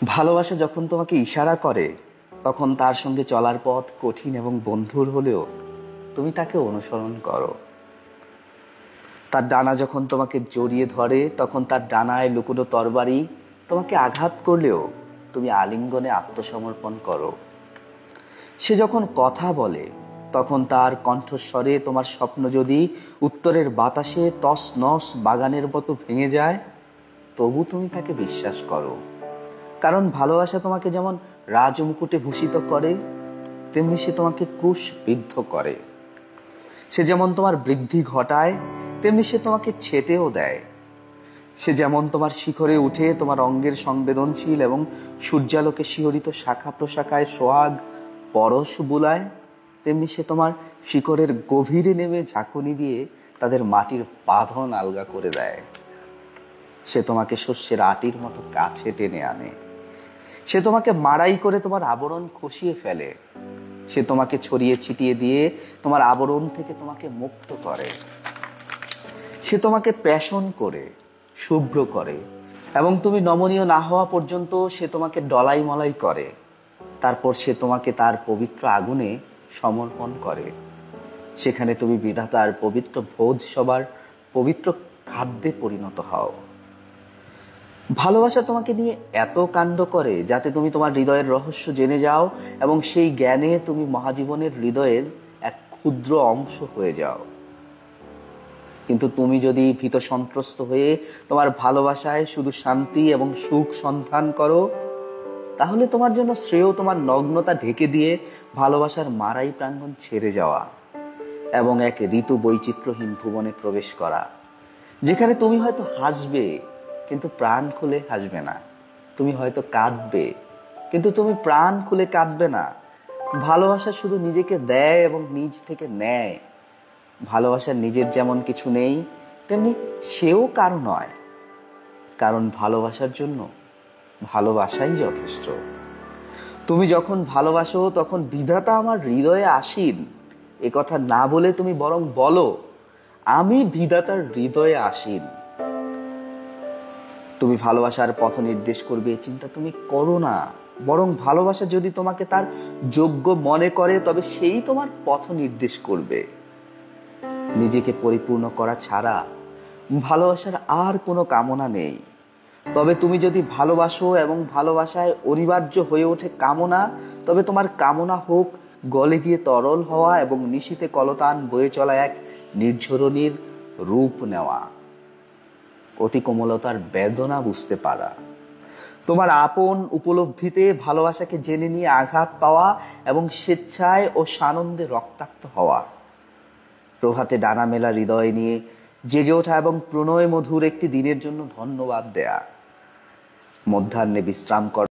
ভালোবাসা যখন তোমাকে ইশারা করে তখন তার সঙ্গে চলার পথ কঠিন এবং বন্ধুর হলেও তুমি তাকে অনুসরণ করো। তার ডানা যখন তোমাকে জড়িয়ে ধরে তখন তার ডানায় লুকোনো তরবারি তোমাকে আঘাত করলেও তুমি আলিঙ্গনে আত্মসমর্পণ করো। সে যখন কথা বলে তখন তার কণ্ঠস্বরে তোমার স্বপ্ন যদি উত্তরের বাতাসে তস নস বাগানের মতো ভেঙে যায়, তবু তুমি তাকে বিশ্বাস করো। কারণ ভালোবাসা তোমাকে যেমন রাজমুকুটে ভূষিত করে, তেমনি সে তোমাকে ক্রুশবিদ্ধ করে। সে যেমন তোমার বৃদ্ধি ঘটায়, তেমনি সে তোমাকে ছেটেও দেয়। সে যেমন তোমার শিখরে উঠে তোমার অঙ্গের সংবেদনশীল এবং সূর্যালোকে শিহরিত শাখা প্রশাখায় সোহাগ পরশ বুলায়, তেমনি সে তোমার শিকড়ের গভীরে নেমে ঝাঁকুনি দিয়ে তাদের মাটির বাঁধন আলগা করে দেয়। সে তোমাকে শস্যের আটির মতো কাছে টেনে আনে। সে তোমাকে মাড়াই করে তোমার আবরণ খসিয়ে ফেলে। সে তোমাকে ছড়িয়ে ছিটিয়ে দিয়ে তোমার আবরণ থেকে তোমাকে মুক্ত করে। সে তোমাকে পেষণ করে, শুভ্র করে, এবং তুমি নমনীয় না হওয়া পর্যন্ত সে তোমাকে ডলাই মলাই করে। তারপর সে তোমাকে তার পবিত্র আগুনে সমর্পণ করে। সেখানে তুমি বিধাতার পবিত্র ভোজ সবার পবিত্র খাদ্যে পরিণত হও। ভালোবাসা তোমাকে নিয়ে এত কাণ্ড করে যাতে তুমি তোমার হৃদয়ের রহস্য জেনে যাও এবং সেই জ্ঞানে তুমি মহাজীবনের হৃদয়ের এক ক্ষুদ্র অংশ হয়ে যাও। কিন্তু তুমি যদি ভীত সন্ত্রস্ত হয়ে তোমার ভালোবাসায় শুধু শান্তি এবং সুখ সন্ধান করো, তাহলে তোমার জন্য শ্রেয় তোমার নগ্নতা ঢেকে দিয়ে ভালোবাসার মারাই প্রাঙ্গণ ছেড়ে যাওয়া এবং এক ঋতু বৈচিত্র্যহীন ভুবনে প্রবেশ করা, যেখানে তুমি হয়তো হাসবে কিন্তু প্রাণ খুলে হাসবে না। তুমি হয়তো কাঁদবে কিন্তু তুমি প্রাণ খুলে কাঁদবে না। ভালোবাসা শুধু নিজেকে দেয় এবং নিজ থেকে নেয়। ভালোবাসার নিজের যেমন কিছু নেই, তেমনি সেও কারো নয়। কারণ ভালোবাসার জন্য ভালোবাসাই যথেষ্ট। তুমি যখন ভালোবাসো তখন বিধাতা আমার হৃদয়ে আসীন, এ কথা না বলে তুমি বরং বলো, আমি বিধাতার হৃদয়ে আসীন। তুমি ভালোবাসার পথ নির্দেশ করবে এ চিন্তা তুমি করো না, বরং ভালোবাসা যদি তোমাকে তার যোগ্য মনে করে তবে সেই তোমার পথ নির্দেশ করবে। নিজেকে পরিপূর্ণ করা ছাড়া ভালোবাসার আর কোনো কামনা নেই। তবে তুমি যদি ভালোবাসো এবং ভালোবাসায় অনিবার্য হয়ে ওঠে কামনা, তবে তোমার কামনা হোক গলে গিয়ে তরল হওয়া এবং নিশীথে কলতান বয়ে চলা এক নির্ঝরণীর রূপ নেওয়া, অতি কোমলতার বেদনা বুঝতে পারা, তোমার আপন উপলব্ধিতে ভালোবাসাকে জেনে নিয়ে আঘাত পাওয়া এবং স্বেচ্ছায় ও সানন্দে রক্তাক্ত হওয়া, প্রভাতে ডানা মেলা হৃদয় নিয়ে জেগে ওঠা এবং প্রণয় মধুর একটি দিনের জন্য ধন্যবাদ দেয়া, মধ্যাহ্নে বিশ্রাম করা।